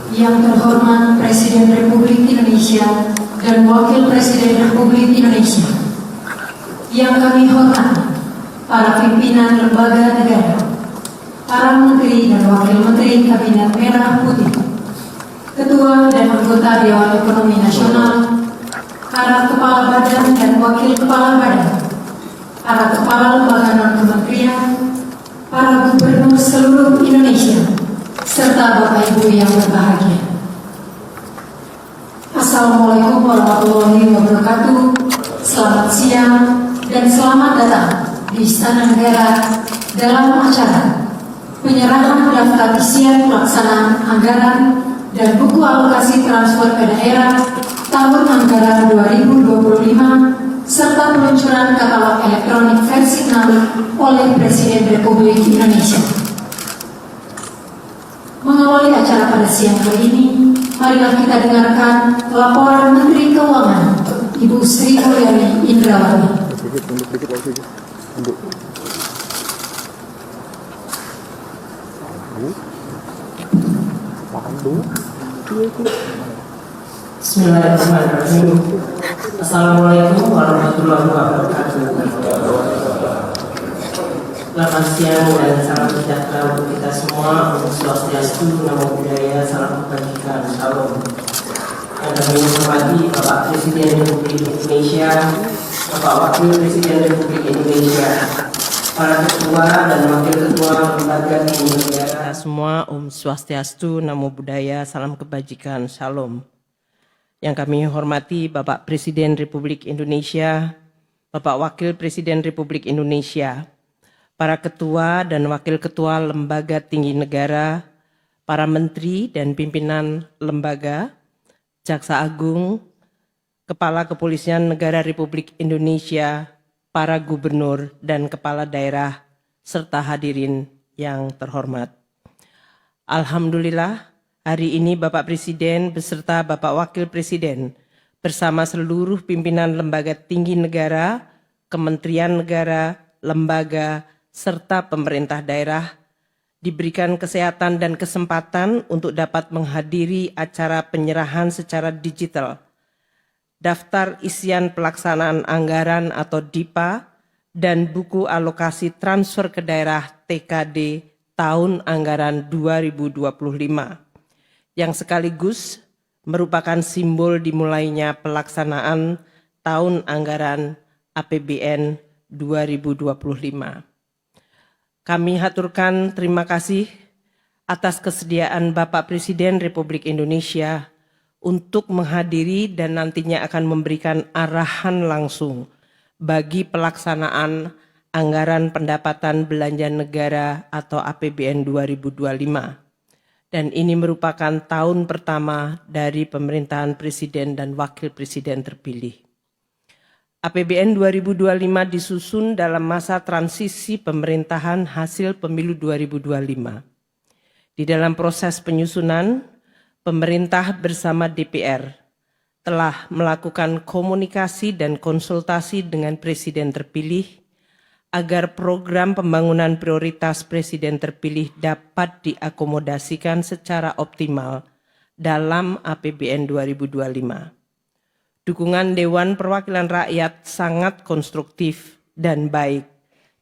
Yang terhormat Presiden Republik Indonesia dan Wakil Presiden Republik Indonesia, yang kami hormati para pimpinan lembaga negara, para Menteri dan Wakil Menteri Kabinet Merah Putih, Ketua dan anggota Dewan Ekonomi Nasional, para Kepala Badan dan Wakil Kepala Badan, para Kepala Lembaga Non-Kementerian, para Gubernur seluruh Indonesia, serta Bapak Ibu yang berbahagia. Assalamualaikum warahmatullahi wabarakatuh. Selamat siang dan selamat datang di Istana Negara dalam acara penyerahan daftar isian pelaksanaan anggaran dan buku alokasi transfer ke daerah tahun anggaran 2025 serta peluncuran katalog elektronik versi 6 oleh Presiden Republik Indonesia. Mengawali acara pada siang hari ini, marilah kita dengarkan laporan Menteri Keuangan Ibu Sri Mulyani Indrawati. Bismillahirrahmanirrahim. Assalamualaikum warahmatullahi wabarakatuh. Selamat siang dan salam sejahtera untuk kita semua. Om Swastiastu, Namo Buddhaya, salam kebajikan, salam. Yang kami hormati Bapak Presiden Republik Indonesia, Bapak Wakil Presiden Republik Indonesia, para ketua dan wakil ketua lembaga tinggi negara semua. Om Swastiastu, Namo Buddhaya, salam kebajikan, salam. Yang kami hormati Bapak Presiden Republik Indonesia, Bapak Wakil Presiden Republik Indonesia, para ketua dan wakil ketua lembaga tinggi negara, para menteri dan pimpinan lembaga, Jaksa Agung, Kepala Kepolisian Negara Republik Indonesia, para gubernur dan kepala daerah, serta hadirin yang terhormat. Alhamdulillah, hari ini Bapak Presiden beserta Bapak Wakil Presiden bersama seluruh pimpinan lembaga tinggi negara, kementerian negara, lembaga, serta pemerintah daerah diberikan kesehatan dan kesempatan untuk dapat menghadiri acara penyerahan secara digital daftar isian pelaksanaan anggaran atau DIPA dan buku alokasi transfer ke daerah TKD tahun anggaran 2025 yang sekaligus merupakan simbol dimulainya pelaksanaan tahun anggaran APBN 2025. Kami haturkan terima kasih atas kesediaan Bapak Presiden Republik Indonesia untuk menghadiri dan nantinya akan memberikan arahan langsung bagi pelaksanaan anggaran pendapatan belanja negara atau APBN 2025. Dan ini merupakan tahun pertama dari pemerintahan Presiden dan Wakil Presiden terpilih. APBN 2025 disusun dalam masa transisi pemerintahan hasil pemilu 2025. Di dalam proses penyusunan, pemerintah bersama DPR telah melakukan komunikasi dan konsultasi dengan Presiden terpilih agar program pembangunan prioritas Presiden terpilih dapat diakomodasikan secara optimal dalam APBN 2025. Dukungan Dewan Perwakilan Rakyat sangat konstruktif dan baik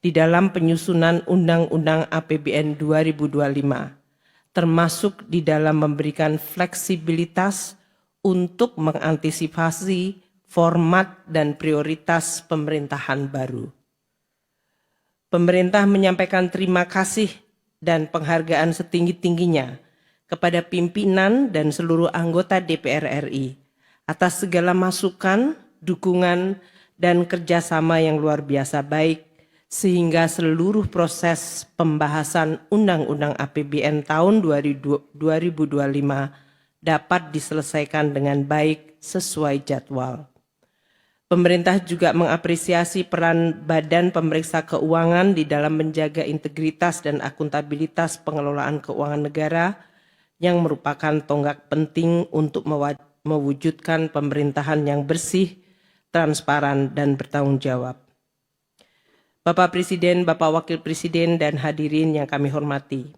di dalam penyusunan Undang-Undang APBN 2025, termasuk di dalam memberikan fleksibilitas untuk mengantisipasi format dan prioritas pemerintahan baru. Pemerintah menyampaikan terima kasih dan penghargaan setinggi-tingginya kepada pimpinan dan seluruh anggota DPR RI atas segala masukan, dukungan, dan kerjasama yang luar biasa baik, sehingga seluruh proses pembahasan Undang-Undang APBN tahun 2025 dapat diselesaikan dengan baik sesuai jadwal. Pemerintah juga mengapresiasi peran Badan Pemeriksa Keuangan di dalam menjaga integritas dan akuntabilitas pengelolaan keuangan negara yang merupakan tonggak penting untuk mewujudkan pemerintahan yang bersih, transparan, dan bertanggung jawab. Bapak Presiden, Bapak Wakil Presiden, dan hadirin yang kami hormati.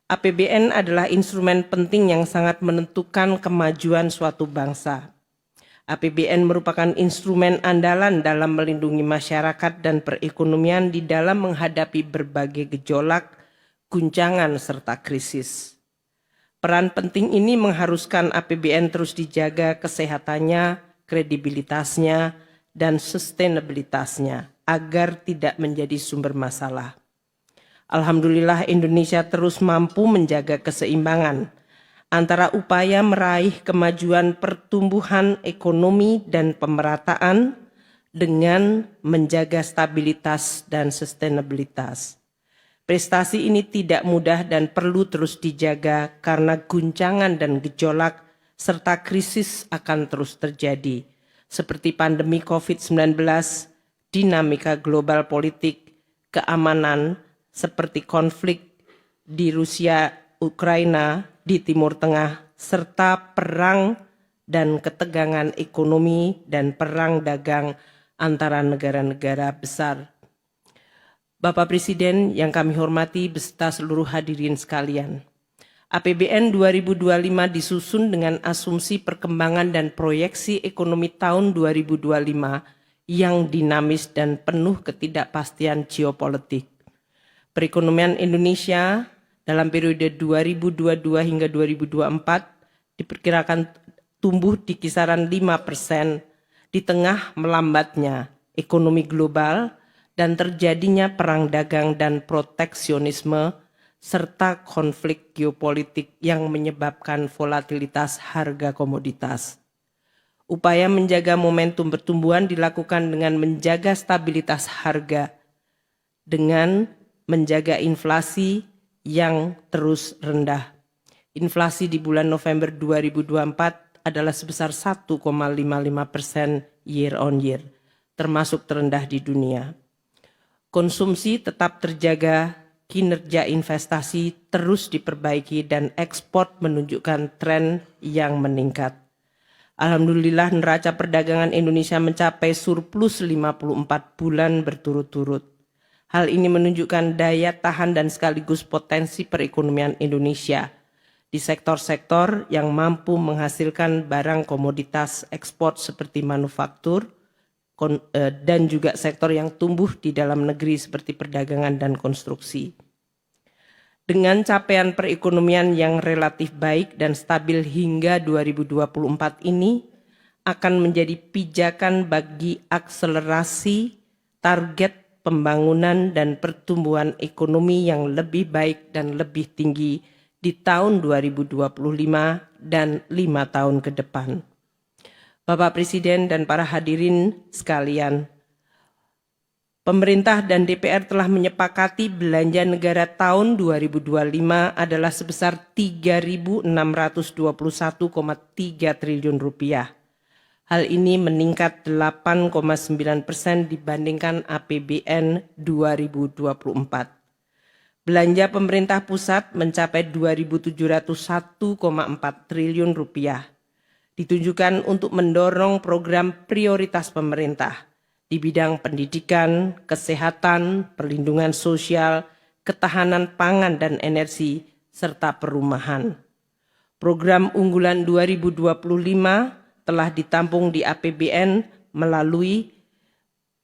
APBN adalah instrumen penting yang sangat menentukan kemajuan suatu bangsa. APBN merupakan instrumen andalan dalam melindungi masyarakat dan perekonomian di dalam menghadapi berbagai gejolak, guncangan, serta krisis. Peran penting ini mengharuskan APBN terus dijaga kesehatannya, kredibilitasnya, dan sustainabilitasnya agar tidak menjadi sumber masalah. Alhamdulillah Indonesia terus mampu menjaga keseimbangan antara upaya meraih kemajuan pertumbuhan ekonomi dan pemerataan dengan menjaga stabilitas dan sustainabilitas. Prestasi ini tidak mudah dan perlu terus dijaga karena guncangan dan gejolak serta krisis akan terus terjadi, seperti pandemi COVID-19, dinamika global politik, keamanan, seperti konflik di Rusia, Ukraina, di Timur Tengah, serta perang dan ketegangan ekonomi dan perang dagang antara negara-negara besar. Bapak Presiden yang kami hormati beserta seluruh hadirin sekalian, APBN 2025 disusun dengan asumsi perkembangan dan proyeksi ekonomi tahun 2025 yang dinamis dan penuh ketidakpastian geopolitik. Perekonomian Indonesia dalam periode 2022 hingga 2024 diperkirakan tumbuh di kisaran 5% di tengah melambatnya ekonomi global dan terjadinya perang dagang dan proteksionisme serta konflik geopolitik yang menyebabkan volatilitas harga komoditas. Upaya menjaga momentum pertumbuhan dilakukan dengan menjaga stabilitas harga dengan menjaga inflasi yang terus rendah. Inflasi di bulan November 2024 adalah sebesar 1,55% year on year, termasuk terendah di dunia. Konsumsi tetap terjaga, kinerja investasi terus diperbaiki dan ekspor menunjukkan tren yang meningkat. Alhamdulillah neraca perdagangan Indonesia mencapai surplus 54 bulan berturut-turut. Hal ini menunjukkan daya tahan dan sekaligus potensi perekonomian Indonesia di sektor-sektor yang mampu menghasilkan barang komoditas ekspor seperti manufaktur dan juga sektor yang tumbuh di dalam negeri seperti perdagangan dan konstruksi. Dengan capaian perekonomian yang relatif baik dan stabil hingga 2024 ini akan menjadi pijakan bagi akselerasi target pembangunan dan pertumbuhan ekonomi yang lebih baik dan lebih tinggi di tahun 2025 dan 5 tahun ke depan. Bapak Presiden dan para hadirin sekalian, pemerintah dan DPR telah menyepakati belanja negara tahun 2025 adalah sebesar 3.621,3 triliun rupiah. Hal ini meningkat 8,9% dibandingkan APBN 2024. Belanja pemerintah pusat mencapai 2.701,4 triliun rupiah. Ditujukan untuk mendorong program prioritas pemerintah di bidang pendidikan, kesehatan, perlindungan sosial, ketahanan pangan dan energi, serta perumahan. Program unggulan 2025 telah ditampung di APBN melalui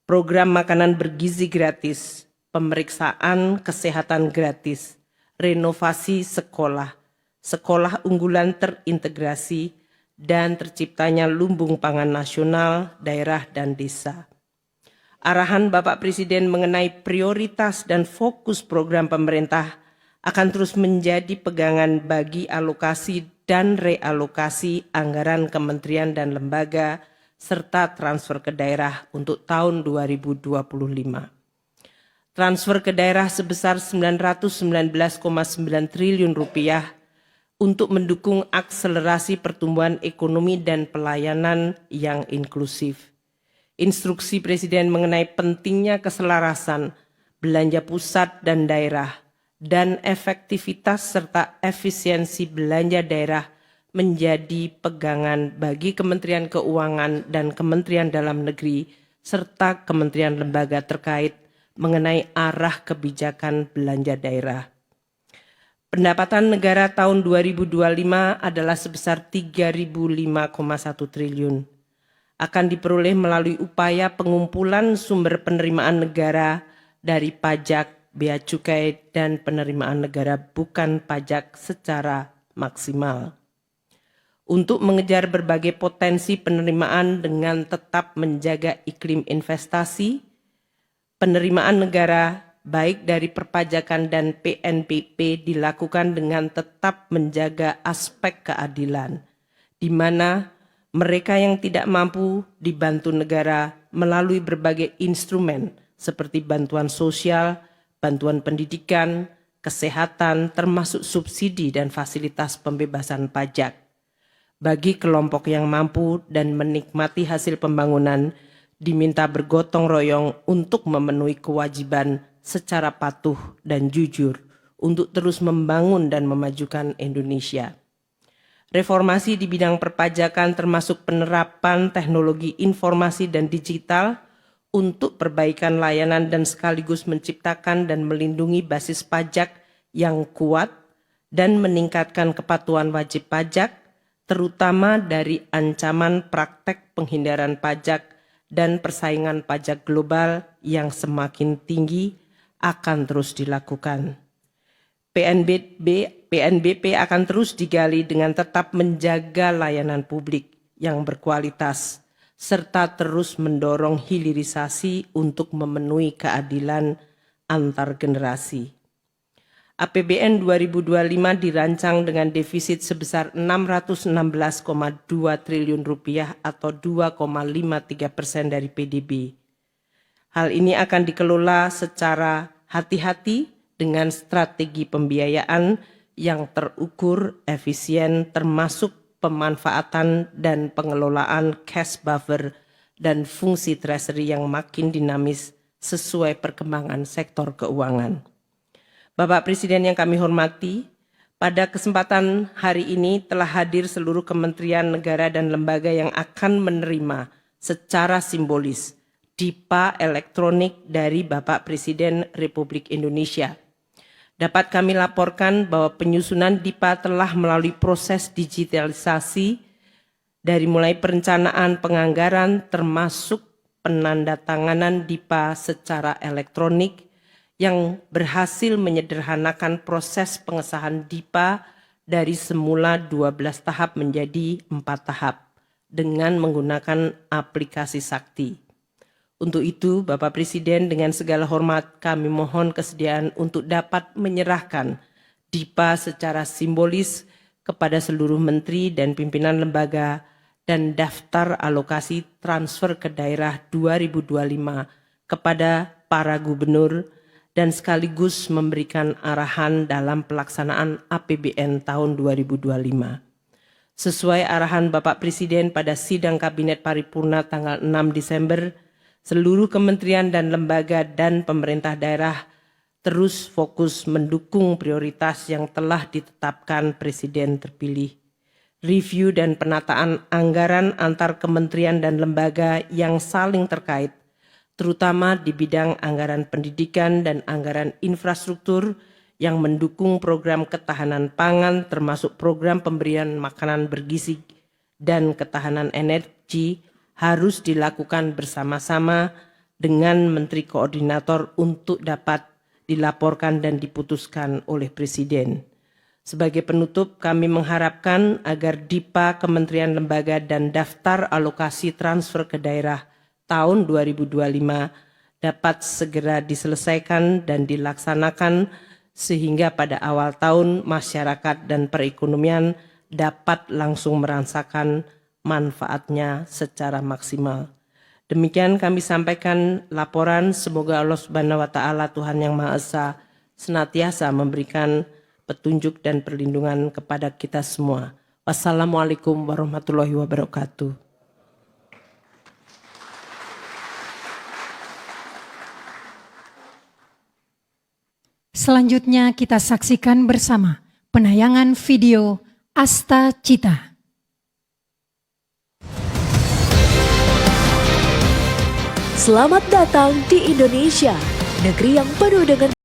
program makanan bergizi gratis, pemeriksaan kesehatan gratis, renovasi sekolah, sekolah unggulan terintegrasi, dan terciptanya lumbung pangan nasional, daerah, dan desa. Arahan Bapak Presiden mengenai prioritas dan fokus program pemerintah akan terus menjadi pegangan bagi alokasi dan realokasi anggaran kementerian dan lembaga serta transfer ke daerah untuk tahun 2025. Transfer ke daerah sebesar 919,9 triliun rupiah untuk mendukung akselerasi pertumbuhan ekonomi dan pelayanan yang inklusif. Instruksi Presiden mengenai pentingnya keselarasan belanja pusat dan daerah dan efektivitas serta efisiensi belanja daerah menjadi pegangan bagi Kementerian Keuangan dan Kementerian Dalam Negeri serta kementerian lembaga terkait mengenai arah kebijakan belanja daerah. Pendapatan negara tahun 2025 adalah sebesar 3.005,1 triliun. Akan diperoleh melalui upaya pengumpulan sumber penerimaan negara dari pajak, bea cukai, dan penerimaan negara bukan pajak secara maksimal. Untuk mengejar berbagai potensi penerimaan dengan tetap menjaga iklim investasi, penerimaan negara baik dari perpajakan dan PNBP dilakukan dengan tetap menjaga aspek keadilan, di mana mereka yang tidak mampu dibantu negara melalui berbagai instrumen seperti bantuan sosial, bantuan pendidikan, kesehatan, termasuk subsidi dan fasilitas pembebasan pajak. Bagi kelompok yang mampu dan menikmati hasil pembangunan, diminta bergotong royong untuk memenuhi kewajiban secara patuh dan jujur untuk terus membangun dan memajukan Indonesia. Reformasi di bidang perpajakan termasuk penerapan teknologi informasi dan digital untuk perbaikan layanan dan sekaligus menciptakan dan melindungi basis pajak yang kuat dan meningkatkan kepatuhan wajib pajak, terutama dari ancaman praktek penghindaran pajak dan persaingan pajak global yang semakin tinggi akan terus dilakukan. PNBP akan terus digali dengan tetap menjaga layanan publik yang berkualitas, serta terus mendorong hilirisasi untuk memenuhi keadilan antar generasi. APBN 2025 dirancang dengan defisit sebesar 616,2 triliun rupiah atau 2,53% dari PDB. Hal ini akan dikelola secara hati-hati dengan strategi pembiayaan yang terukur, efisien, termasuk pemanfaatan dan pengelolaan cash buffer dan fungsi treasury yang makin dinamis sesuai perkembangan sektor keuangan. Bapak Presiden yang kami hormati, pada kesempatan hari ini telah hadir seluruh kementerian negara dan lembaga yang akan menerima secara simbolis DIPA elektronik dari Bapak Presiden Republik Indonesia. Dapat kami laporkan bahwa penyusunan DIPA telah melalui proses digitalisasi dari mulai perencanaan penganggaran termasuk penandatanganan DIPA secara elektronik yang berhasil menyederhanakan proses pengesahan DIPA dari semula 12 tahap menjadi 4 tahap dengan menggunakan aplikasi Sakti. Untuk itu, Bapak Presiden dengan segala hormat kami mohon kesediaan untuk dapat menyerahkan DIPA secara simbolis kepada seluruh menteri dan pimpinan lembaga dan daftar alokasi transfer ke daerah 2025 kepada para gubernur dan sekaligus memberikan arahan dalam pelaksanaan APBN tahun 2025. Sesuai arahan Bapak Presiden pada sidang Kabinet Paripurna tanggal 6 Desember, seluruh kementerian dan lembaga dan pemerintah daerah terus fokus mendukung prioritas yang telah ditetapkan Presiden terpilih. Review dan penataan anggaran antar kementerian dan lembaga yang saling terkait, terutama di bidang anggaran pendidikan dan anggaran infrastruktur yang mendukung program ketahanan pangan termasuk program pemberian makanan bergizi dan ketahanan energi harus dilakukan bersama-sama dengan Menteri Koordinator untuk dapat dilaporkan dan diputuskan oleh Presiden. Sebagai penutup, kami mengharapkan agar DIPA, kementerian lembaga dan daftar alokasi transfer ke daerah tahun 2025 dapat segera diselesaikan dan dilaksanakan sehingga pada awal tahun masyarakat dan perekonomian dapat langsung merasakan manfaatnya secara maksimal. Demikian kami sampaikan laporan, semoga Allah Subhanahu wa taala Tuhan yang Maha Esa senantiasa memberikan petunjuk dan perlindungan kepada kita semua. Wassalamualaikum warahmatullahi wabarakatuh. Selanjutnya kita saksikan bersama penayangan video Asta Cita. Selamat datang di Indonesia, negeri yang penuh dengan